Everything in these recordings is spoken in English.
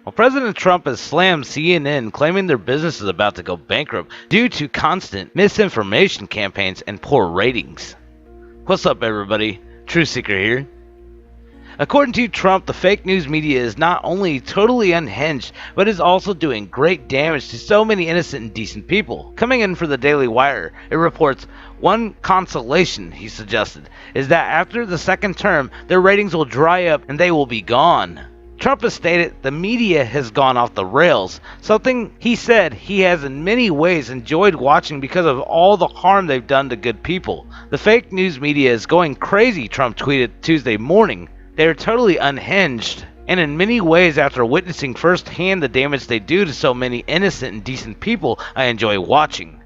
Well, President Trump has slammed CNN, claiming their business is about to go bankrupt due to constant misinformation campaigns and poor ratings. What's up, everybody? Truth Seeker here. According to Trump, the fake news media is not only totally unhinged, but is also doing great damage to so many innocent and decent people. Coming in for the Daily Wire, it reports, one consolation, he suggested, is that after the second term, their ratings will dry up and they will be gone. Trump has stated the media has gone off the rails, something he said he has in many ways enjoyed watching because of all the harm they've done to good people. The fake news media is going crazy, Trump tweeted Tuesday morning. They are totally unhinged, and in many ways, after witnessing firsthand the damage they do to so many innocent and decent people, I enjoy watching.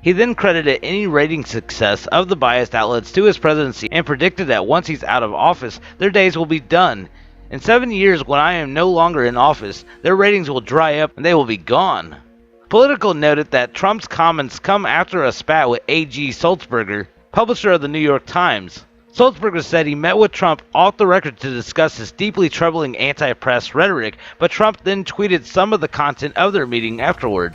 He then credited any rating success of the biased outlets to his presidency and predicted that once he's out of office, their days will be done. In 7 years, when I am no longer in office, their ratings will dry up and they will be gone. Politico noted that Trump's comments come after a spat with A.G. Sulzberger, publisher of the New York Times. Sulzberger said he met with Trump off the record to discuss his deeply troubling anti-press rhetoric, but Trump then tweeted some of the content of their meeting afterward.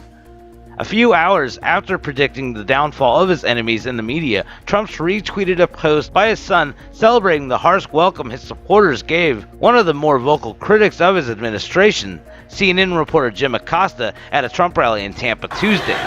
A few hours after predicting the downfall of his enemies in the media, Trump retweeted a post by his son celebrating the harsh welcome his supporters gave one of the more vocal critics of his administration, CNN reporter Jim Acosta, at a Trump rally in Tampa Tuesday.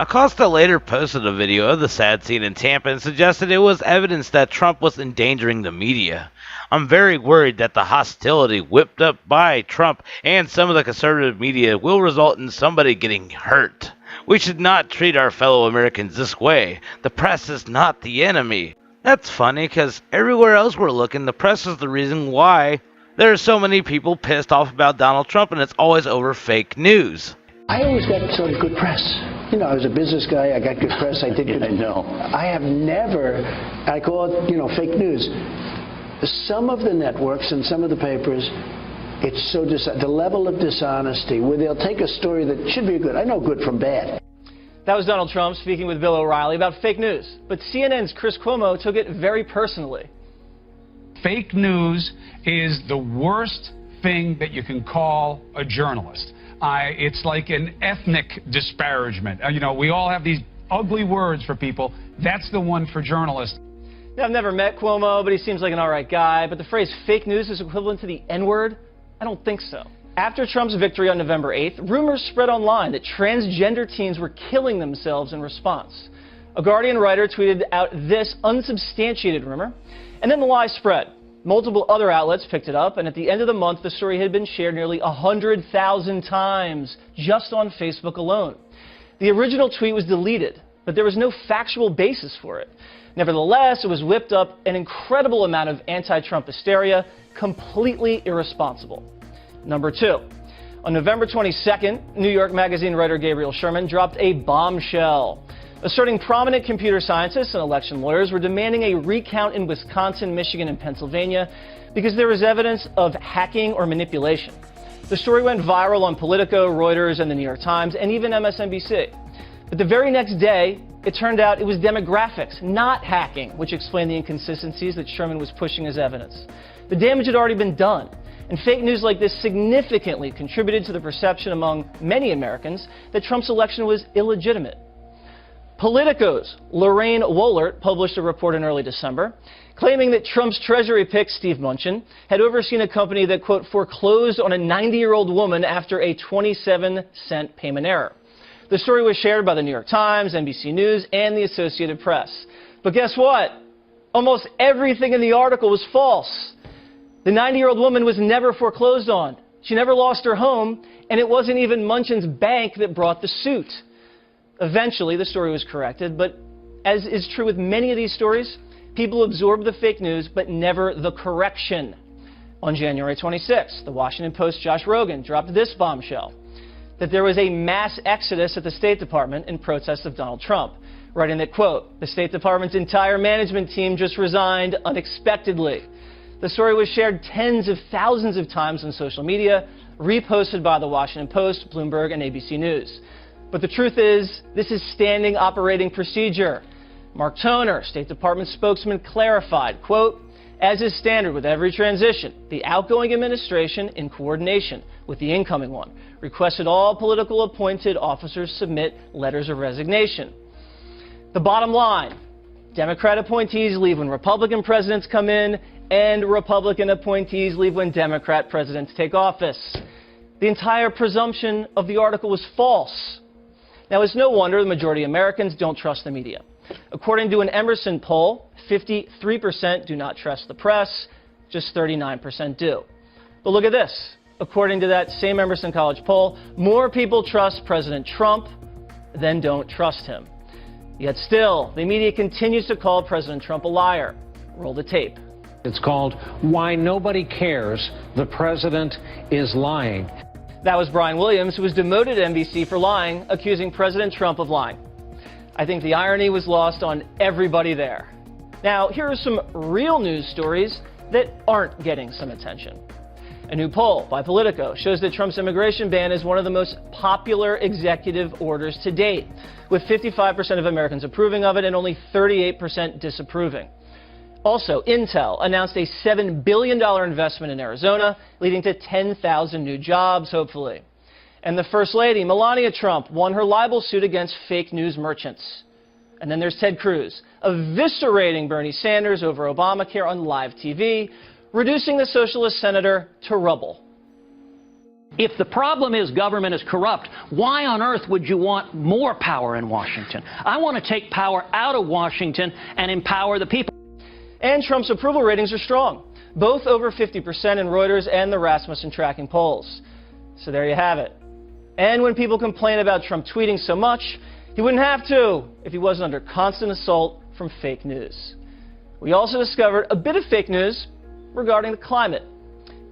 Acosta later posted a video of the sad scene in Tampa and suggested it was evidence that Trump was endangering the media. I'm very worried that the hostility whipped up by Trump and some of the conservative media will result in somebody getting hurt. We should not treat our fellow Americans this way. The press is not the enemy. That's funny because everywhere else we're looking, the press is the reason why there are so many people pissed off about Donald Trump, and it's always over fake news. I always got sort of good press. You know, I was a business guy. I got good press. I did good. I know. I have never, I call it, fake news. Some of the networks and some of the papers, it's so the level of dishonesty where they'll take a story that should be good. I know good from bad. That was Donald Trump speaking with Bill O'Reilly about fake news. But CNN's Chris Cuomo took it very personally. Fake news is the worst thing that you can call a journalist. It's like an ethnic disparagement. We all have these ugly words for people. That's the one for journalists. Now, I've never met Cuomo, but he seems like an all right guy. But the phrase fake news is equivalent to the N-word? I don't think so. After Trump's victory on November 8th, rumors spread online that transgender teens were killing themselves in response. A Guardian writer tweeted out this unsubstantiated rumor, and then the lie spread. Multiple other outlets picked it up, and at the end of the month, the story had been shared nearly 100,000 times just on Facebook alone. The original tweet was deleted, but there was no factual basis for it. Nevertheless, it was whipped up an incredible amount of anti-Trump hysteria, completely irresponsible. Number 2. On November 22nd, New York Magazine writer Gabriel Sherman dropped a bombshell, asserting prominent computer scientists and election lawyers were demanding a recount in Wisconsin, Michigan, and Pennsylvania because there was evidence of hacking or manipulation. The story went viral on Politico, Reuters, and the New York Times, and even MSNBC. But the very next day, it turned out it was demographics, not hacking, which explained the inconsistencies that Sherman was pushing as evidence. The damage had already been done, and fake news like this significantly contributed to the perception among many Americans that Trump's election was illegitimate. Politico's Lorraine Wohlert published a report in early December claiming that Trump's Treasury pick, Steve Mnuchin, had overseen a company that, quote, foreclosed on a 90-year-old woman after a 27-cent payment error. The story was shared by the New York Times, NBC News, and the Associated Press. But guess what? Almost everything in the article was false. The 90-year-old woman was never foreclosed on. She never lost her home, and it wasn't even Mnuchin's bank that brought the suit. Eventually, the story was corrected, but as is true with many of these stories, people absorb the fake news, but never the correction. On January 26th, the Washington Post's Josh Rogan dropped this bombshell, that there was a mass exodus at the State Department in protest of Donald Trump. writing that, quote, the State Department's entire management team just resigned unexpectedly. The story was shared tens of thousands of times on social media, reposted by the Washington Post, Bloomberg, and ABC News. But the truth is, this is standing operating procedure. Mark Toner, State Department spokesman, clarified, quote, as is standard with every transition, the outgoing administration, in coordination with the incoming one, requested all political appointed officers submit letters of resignation. The bottom line, Democrat appointees leave when Republican presidents come in, and Republican appointees leave when Democrat presidents take office. The entire presumption of the article was false. Now, it's no wonder the majority of Americans don't trust the media. According to an Emerson poll, 53% do not trust the press, just 39% do. But look at this. According to that same Emerson College poll, more people trust President Trump than don't trust him. Yet still, the media continues to call President Trump a liar. Roll the tape. It's called Why Nobody Cares, the President is Lying. That was Brian Williams, who was demoted at NBC for lying, accusing President Trump of lying. I think the irony was lost on everybody there. Now, here are some real news stories that aren't getting some attention. A new poll by Politico shows that Trump's immigration ban is one of the most popular executive orders to date, with 55% of Americans approving of it and only 38% disapproving. Also, Intel announced a $7 billion investment in Arizona, leading to 10,000 new jobs, hopefully. And the First Lady, Melania Trump, won her libel suit against fake news merchants. And then there's Ted Cruz, eviscerating Bernie Sanders over Obamacare on live TV, reducing the socialist senator to rubble. If the problem is government is corrupt, why on earth would you want more power in Washington? I want to take power out of Washington and empower the people. And Trump's approval ratings are strong, both over 50% in Reuters and the Rasmussen tracking polls. So there you have it. And when people complain about Trump tweeting so much, he wouldn't have to if he wasn't under constant assault from fake news. We also discovered a bit of fake news regarding the climate.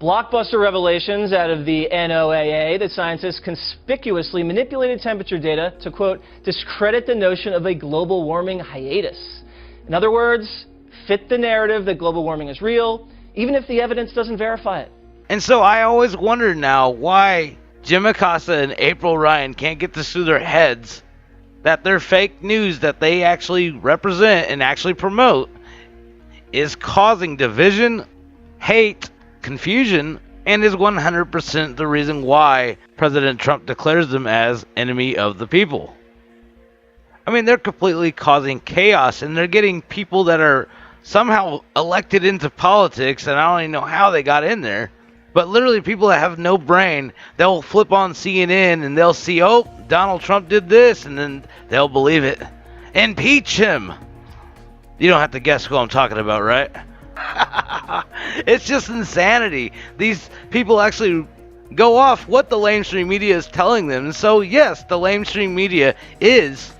Blockbuster revelations out of the NOAA that scientists conspicuously manipulated temperature data to, quote, discredit the notion of a global warming hiatus. In other words, fit the narrative that global warming is real, even if the evidence doesn't verify it. And so I always wonder now why Jim Acosta and April Ryan can't get this through their heads that their fake news that they actually represent and actually promote is causing division, hate, confusion, and is 100% the reason why President Trump declares them as enemy of the people. I mean, they're completely causing chaos, and they're getting people that are somehow elected into politics, and I don't even know how they got in there, but literally people that have no brain, they'll flip on CNN and they'll see, oh, Donald Trump did this, and then they'll believe it. Impeach him. You don't have to guess who I'm talking about, right? It's just insanity. These people actually go off what the lamestream media is telling them. And so, yes, the lamestream media is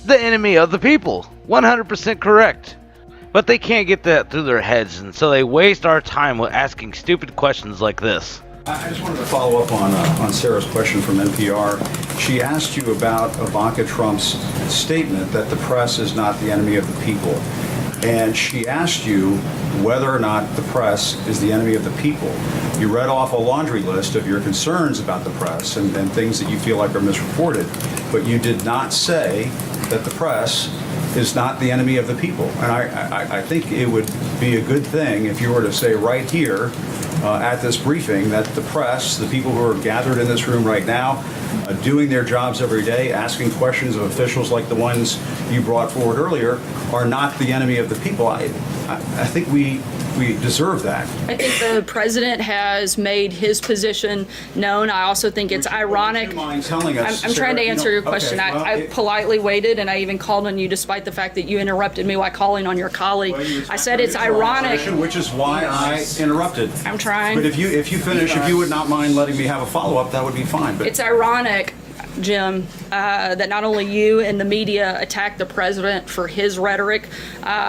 the enemy of the people. 100% correct. But they can't get that through their heads, and so they waste our time with asking stupid questions like this. I just wanted to follow up on Sarah's question from NPR. She asked you about Ivanka Trump's statement that the press is not the enemy of the people. And she asked you whether or not the press is the enemy of the people. You read off a laundry list of your concerns about the press and things that you feel like are misreported, but you did not say that the press is not the enemy of the people. And I think it would be a good thing if you were to say right here at this briefing that the press, the people who are gathered in this room right now, doing their jobs every day, asking questions of officials like the ones you brought forward earlier, are not the enemy of the people. I think we deserve that. I think the president has made his position known. I also think it's ironic. Would you mind telling us, I'm trying to answer your question. Okay, well, I politely waited, and I even called on you despite the fact that you interrupted me while calling on your colleague. Well, I said it's ironic. Which is why I interrupted. I'm trying. But if you finish, if you would not mind letting me have a follow-up, that would be fine. But it's ironic Jim, that not only you and the media attack the president for his rhetoric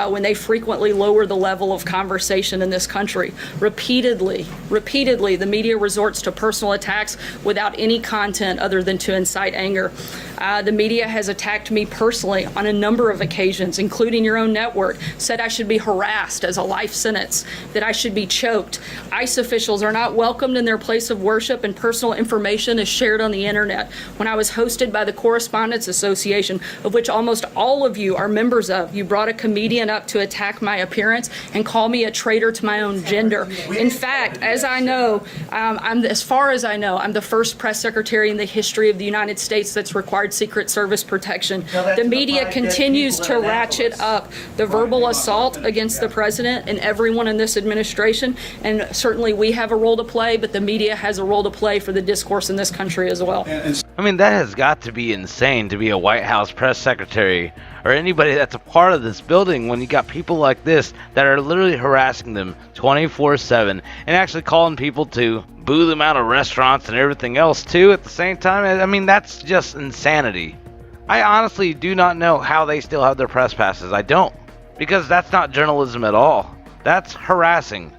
when they frequently lower the level of conversation in this country. Repeatedly, the media resorts to personal attacks without any content other than to incite anger. The media has attacked me personally on a number of occasions, including your own network, said I should be harassed as a life sentence, that I should be choked. ICE officials are not welcomed in their place of worship, and personal information is shared on the internet. When I was hosted by the Correspondents Association, of which almost all of you are members of, you brought a comedian up to attack my appearance and call me a traitor to my own gender. In fact, as I know, as far as I know, I'm the first press secretary in the history of the United States that's required Secret Service protection. The media continues to ratchet up the verbal assault against the president and everyone in this administration, and certainly we have a role to play, but the media has a role to play for the discourse in this country as well. I mean, that has got to be insane to be a White House press secretary or anybody that's a part of this building when you got people like this that are literally harassing them 24/7 and actually calling people to boo them out of restaurants and everything else too at the same time. I mean, that's just insanity. I honestly do not know how they still have their press passes. I don't, because that's not journalism at all. That's harassing.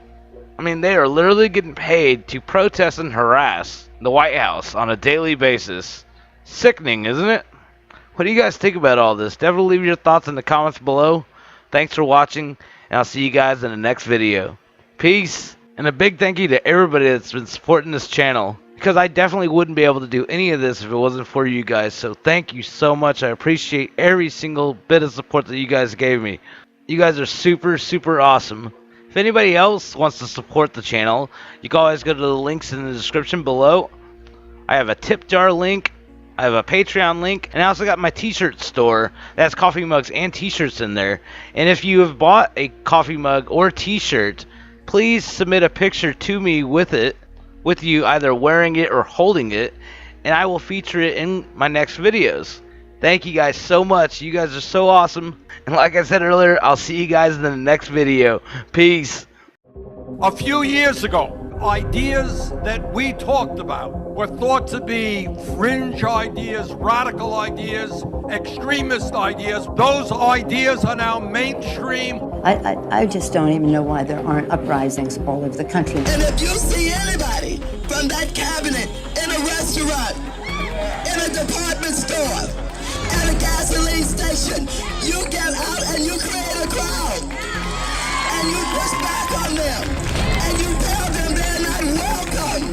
I mean, they are literally getting paid to protest and harass the White House on a daily basis. Sickening, isn't it? What do you guys think about all this? Definitely leave your thoughts in the comments below. Thanks for watching, and I'll see you guys in the next video. Peace, and a big thank you to everybody that's been supporting this channel, because I definitely wouldn't be able to do any of this if it wasn't for you guys. So thank you so much. I appreciate every single bit of support that you guys gave me. You guys are super, super awesome. If anybody else wants to support the channel, you can always go to the links in the description below. I have a tip jar link, I have a Patreon link, and I also got my t-shirt store that has coffee mugs and t-shirts in there. And if you have bought a coffee mug or t-shirt, please submit a picture to me with you either wearing it or holding it, and I will feature it in my next videos. Thank you guys so much. You guys are so awesome. And like I said earlier, I'll see you guys in the next video. Peace. A few years ago, ideas that we talked about were thought to be fringe ideas, radical ideas, extremist ideas. Those ideas are now mainstream. I just don't even know why there aren't uprisings all over the country. And if you see anybody from that cabinet in a restaurant, in a department store, at a gasoline station, you get out and you create a crowd. And you push back on them. And you tell them they're not welcome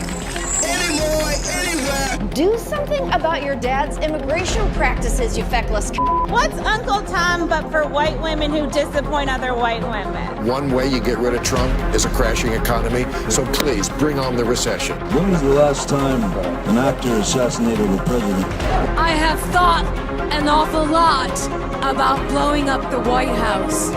anymore, anywhere. Do something about your dad's immigration practices, you feckless. What's Uncle Tom but for white women who disappoint other white women? One way you get rid of Trump is a crashing economy, so please bring on the recession. When was the last time an actor assassinated a president? I have thought an awful lot about blowing up the White House.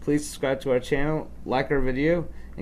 Please subscribe to our channel, like our video, and